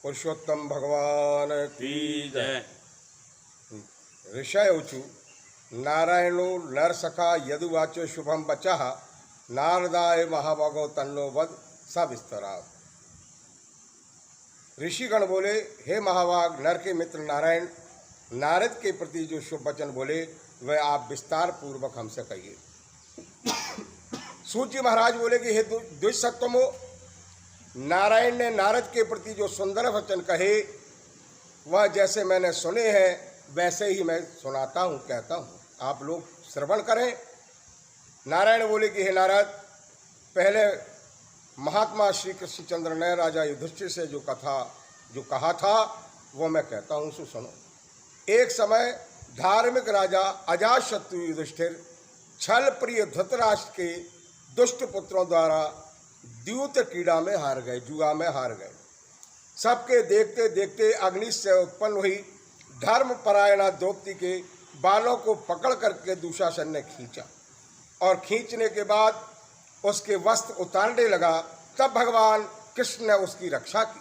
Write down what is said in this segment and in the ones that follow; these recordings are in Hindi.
पुरुषोत्तम भगवान की जय। ऋषय ऊचु नारायणो नरसखा यदुवाचो शुभम बचः नारदाय महाभागो तन्नो वद सविस्तरा। ऋषिगण बोले, हे महाभाग नर के मित्र नारायण, नारद के प्रति जो शुभ वचन बोले वह आप विस्तार पूर्वक हमसे कहिए। सूत जी महाराज बोले कि हे द्विसत्वमो, नारायण ने नारद के प्रति जो सुंदर वचन कहे वह जैसे मैंने सुने हैं वैसे ही मैं सुनाता हूँ, कहता हूँ, आप लोग श्रवण करें। नारायण बोले कि हे नारद, पहले महात्मा श्री कृष्णचंद्र ने राजा युधिष्ठिर से जो कहा था वो मैं कहता हूँ, सो सुनो। एक समय धार्मिक राजा अजातशत्रु युधिष्ठिर छल प्रिय धृतराष्ट्र के दुष्ट पुत्रों द्वारा द्यूत क्रीड़ा में हार गए, जुआ में हार गए। सबके देखते देखते अग्नि से उत्पन्न हुई धर्मपरायणा द्रौपदी के बालों को पकड़ करके दुशासन ने खींचा और खींचने के बाद उसके वस्त्र उतारने लगा। तब भगवान कृष्ण ने उसकी रक्षा की।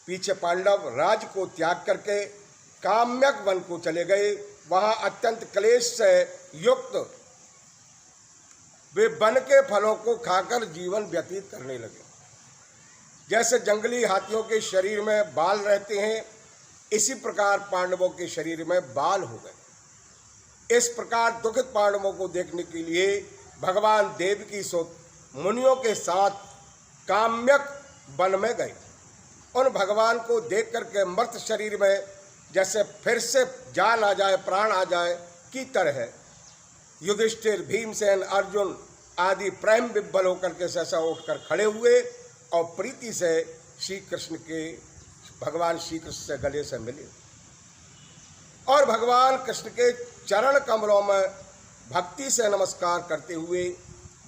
पीछे पांडव राज को त्याग करके काम्यक वन को चले गए। वहां अत्यंत क्लेश से युक्त वे वन के फलों को खाकर जीवन व्यतीत करने लगे। जैसे जंगली हाथियों के शरीर में बाल रहते हैं, इसी प्रकार पांडवों के शरीर में बाल हो गए। इस प्रकार दुखित पांडवों को देखने के लिए भगवान देवकी सुत मुनियों के साथ काम्यक वन में गए। उन भगवान को देख करके मर्त शरीर में जैसे फिर से जान आ जाए, प्राण आ जाए की तरह युधिष्ठिर, भीमसेन, अर्जुन आदि प्रेम विभ्वल होकर के सहसा उठकर खड़े हुए और प्रीति से भगवान श्री कृष्ण से गले से मिले और भगवान कृष्ण के चरण कमलों में भक्ति से नमस्कार करते हुए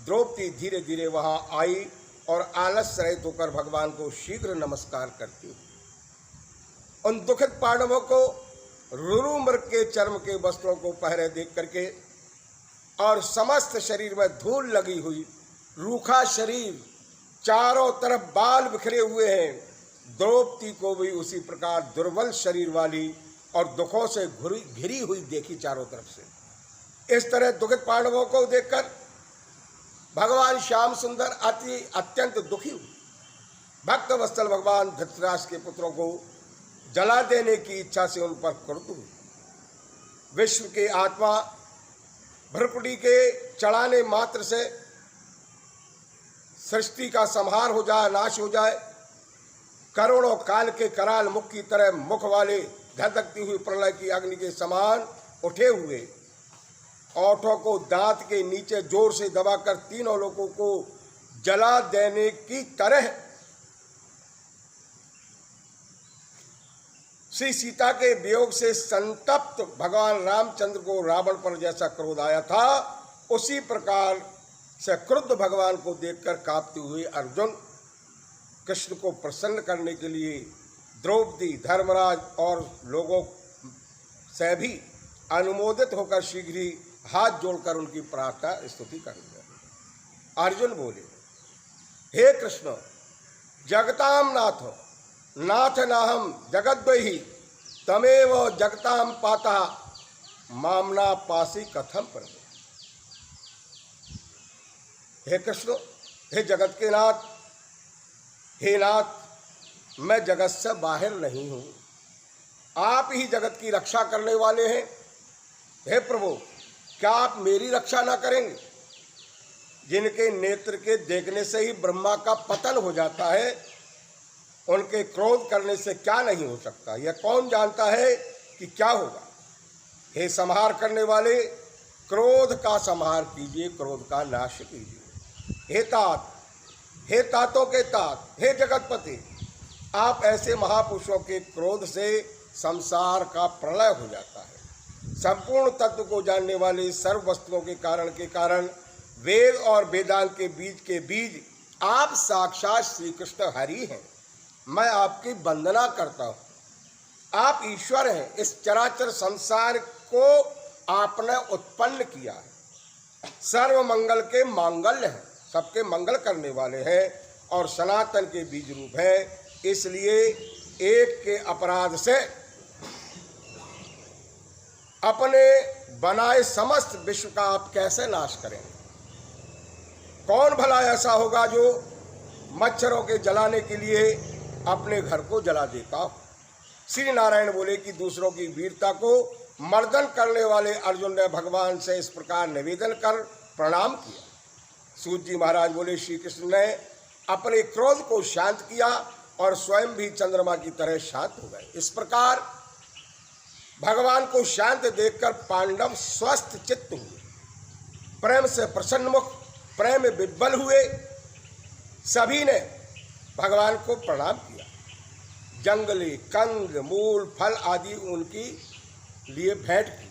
द्रौपदी धीरे धीरे वहां आई और आलस रहित होकर भगवान को शीघ्र नमस्कार करती हुई उन दुखित पांडवों को रुरु मृग के चर्म के वस्त्रों को पहरे देख करके और समस्त शरीर में धूल लगी हुई, रूखा शरीर, चारों तरफ बाल बिखरे हुए हैं, द्रौपदी को भी उसी प्रकार दुर्बल शरीर वाली और दुखों से घिरी हुई देखी चारों तरफ से। इस तरह दुखित पांडवों को देखकर भगवान श्याम सुंदर अत्यंत दुखी हुए। भक्त वत्सल भगवान धृतराष्ट्र के पुत्रों को जला देने की इच्छा से उन पर क्रुद्ध हुई। विश्व के आत्मा भ्रकुटी के चढ़ाने मात्र से सृष्टि का संहार हो जाए, नाश हो जाए। करोड़ों काल के कराल मुख की तरह मुख वाले धधकती हुई प्रलय की अग्नि के समान उठे हुए ओठों को दांत के नीचे जोर से दबाकर तीनों लोगों को जला देने की तरह श्री सीता के वियोग से संतप्त भगवान रामचंद्र को रावण पर जैसा क्रोध आया था, उसी प्रकार से क्रुद्ध भगवान को देखकर कांपते हुए अर्जुन कृष्ण को प्रसन्न करने के लिए द्रौपदी, धर्मराज और लोगों से भी अनुमोदित होकर शीघ्र ही हाथ जोड़कर उनकी प्रार्थना स्तुति कर लगे। अर्जुन बोले, हे कृष्ण, जगताम नाथ नाथ नाहम जगद्वही तमेव जगताम पाता मामना पासी कथम प्रभु। हे कृष्ण, हे जगत के नाथ, हे नाथ, मैं जगत से बाहर नहीं हूँ, आप ही जगत की रक्षा करने वाले हैं। हे प्रभु, क्या आप मेरी रक्षा ना करेंगे? जिनके नेत्र के देखने से ही ब्रह्मा का पतन हो जाता है, उनके क्रोध करने से क्या नहीं हो सकता, यह कौन जानता है कि क्या होगा। हे संहार करने वाले, क्रोध का संहार कीजिए, क्रोध का नाश कीजिए। हे तात, हे तातों के तात, हे जगतपति, आप ऐसे महापुरुषों के क्रोध से संसार का प्रलय हो जाता है। संपूर्ण तत्व को जानने वाले सर्व वस्तुओं के कारण वेद और वेदांत के बीज आप साक्षात श्री कृष्ण हरि हैं। मैं आपकी वंदना करता हूँ। आप ईश्वर हैं। इस चराचर संसार को आपने उत्पन्न किया है। सर्व मंगल के मांगल्य हैं, सबके मंगल करने वाले हैं और सनातन के बीज रूप हैं। इसलिए एक के अपराध से अपने बनाए समस्त विश्व का आप कैसे नाश करें? कौन भला ऐसा होगा जो मच्छरों के जलाने के लिए अपने घर को जला देता हो? श्री नारायण बोले कि दूसरों की वीरता को मर्दन करने वाले अर्जुन ने भगवान से इस प्रकार निवेदन कर प्रणाम किया। सूत जी महाराज बोले श्री कृष्ण ने अपने क्रोध को शांत किया और स्वयं भी चंद्रमा की तरह शांत हो गए। इस प्रकार भगवान को शांत देखकर पांडव स्वस्थ चित्त हुए, प्रेम से प्रसन्न मुख, प्रेम में विह्वल हुए। सभी ने भगवान को प्रणाम किया। जंगली कंद मूल फल आदि उनकी लिए भेंट की।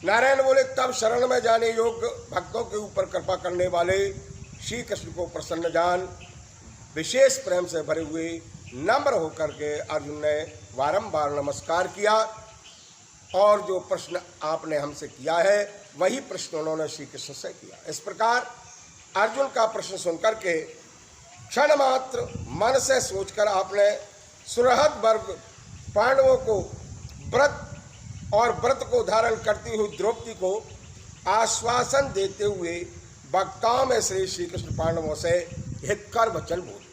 नारायण बोले तब शरण में जाने योग्य भक्तों के ऊपर कृपा करने वाले श्री कृष्ण को प्रसन्न जान विशेष प्रेम से भरे हुए नम्र होकर के अर्जुन ने बारंबार नमस्कार किया और जो प्रश्न आपने हमसे किया है वही प्रश्न उन्होंने श्री कृष्ण से किया। इस प्रकार अर्जुन का प्रश्न सुनकर के क्षण मात्र मन से सोचकर आपने सुरहद वर्ग पांडवों को व्रत और व्रत को धारण करती हुई द्रौपदी को आश्वासन देते हुए वक्ताओं में श्री कृष्ण पांडवों से हितकर वचन बोले।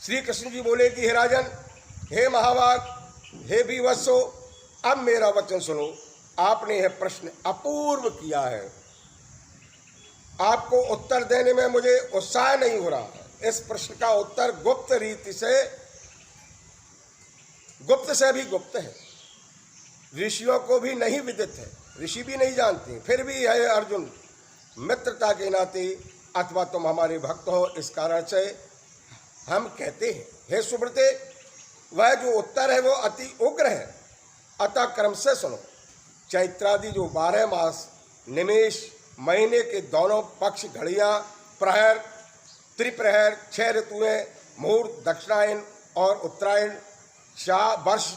श्री कृष्ण जी बोले कि हे राजन, हे महाभाग, हे विवत्सो, अब मेरा वचन सुनो। आपने यह प्रश्न अपूर्व किया है, आपको उत्तर देने में मुझे उत्साह नहीं हो रहा। इस प्रश्न का उत्तर गुप्त रीति से, गुप्त से भी गुप्त है, ऋषियों को भी नहीं विदित है, ऋषि भी नहीं जानते। फिर भी है अर्जुन, मित्रता के नाते अथवा तुम हमारे भक्त हो इस कारण से हम कहते हैं। हे सुब्रते, वह जो उत्तर है वो अति उग्र है, अतः क्रम से सुनो। चैत्रादि जो 12 मास निमेष महीने के दोनों पक्ष घड़ियां, प्रहर, त्रिप्रहर, 6 ऋतुएं, मुहूर्त, दक्षिणायन और उत्तरायण, वर्ष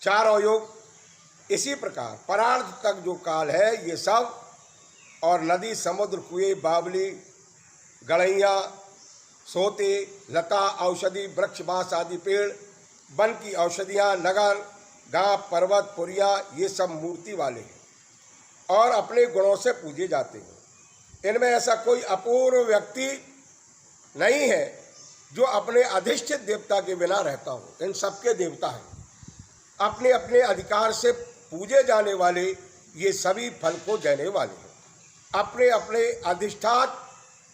4 अवयोग, इसी प्रकार परार्ध तक जो काल है ये सब, और नदी, समुद्र, कुएं, बावली, गड़ैया, सोते, लता, औषधि, वृक्ष, बांस आदि पेड़, वन की औषधियाँ, नगर, गांव, पर्वत, पुरिया, ये सब मूर्ति वाले हैं और अपने गुणों से पूजे जाते हैं। इनमें ऐसा कोई अपूर्व व्यक्ति नहीं है जो अपने अधिष्ठित देवता के बिना रहता हो। इन सबके देवता हैं, अपने अपने अधिकार से पूजे जाने वाले, ये सभी फल को देने वाले हैं। अपने अपने अधिष्ठात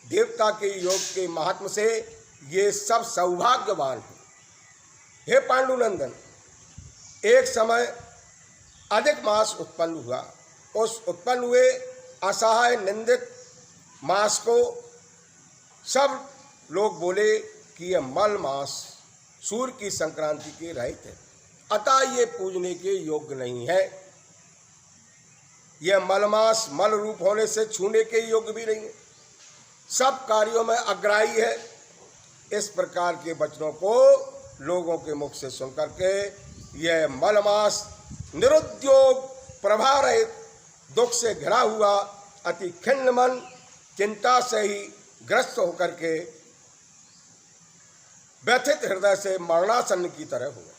देवता के योग के महात्म से ये सब सौभाग्यवान हैं। हे पांडुनंदन, एक समय अधिक मास उत्पन्न हुआ। उस उत्पन्न हुए असहाय निंदित मास को सब लोग बोले कि यह मल मास सूर्य की संक्रांति के रहित है, अतः ये पूजने के योग्य नहीं है। यह मलमास मल रूप होने से छूने के योग्य भी नहीं है, सब कार्यों में अग्राही है। इस प्रकार के वचनों को लोगों के मुख से सुनकर के यह मलमास निरुद्योग, प्रभा रहित, दुख से घिरा हुआ, अति खिन्न मन, चिंता से ही ग्रस्त होकर के व्यथित हृदय से मरणासन्न की तरह हुआ।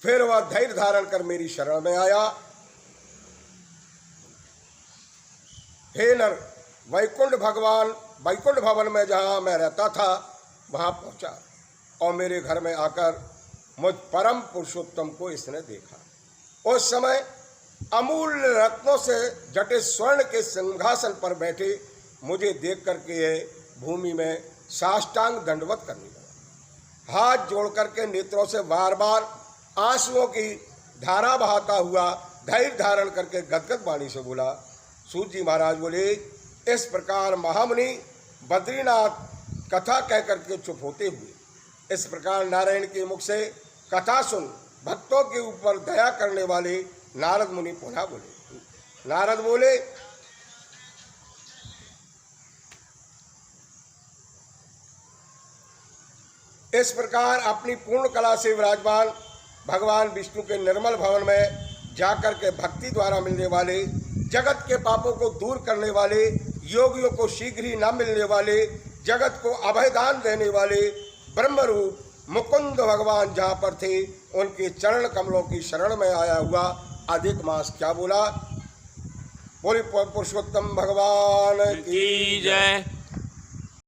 फिर वह धैर्य धारण कर मेरी शरण में आया। हे नर, वैकुंठ भवन में जहाँ मैं रहता था वहाँ पहुँचा और मेरे घर में आकर मुझ परम पुरुषोत्तम को इसने देखा। उस समय अमूल्य रत्नों से जटे स्वर्ण के सिंहासन पर बैठे मुझे देख करके भूमि में साष्टांग दंडवत करने लगा। हाथ जोड़ करके नेत्रों से बार बार आंसुओं की धारा बहाता हुआ धैर्य धारण करके गदगद वाणी से बोला। सूत जी महाराज बोले, इस प्रकार महामुनि बद्रीनाथ कथा कह करके चुप होते हुए इस प्रकार नारायण के मुख से कथा सुन भक्तों के ऊपर दया करने वाले नारद मुनि पुनः बोले। नारद बोले, इस प्रकार अपनी पूर्ण कला से विराजमान भगवान विष्णु के निर्मल भवन में जाकर के भक्ति द्वारा मिलने वाले, जगत के पापों को दूर करने वाले, योगियों को शीघ्र ही न मिलने वाले, जगत को अभयदान देने वाले ब्रह्म रूप मुकुंद भगवान जहाँ पर थे उनके चरण कमलों की शरण में आया हुआ अधिक मास क्या बोला? बोले पुरुषोत्तम भगवान की जय।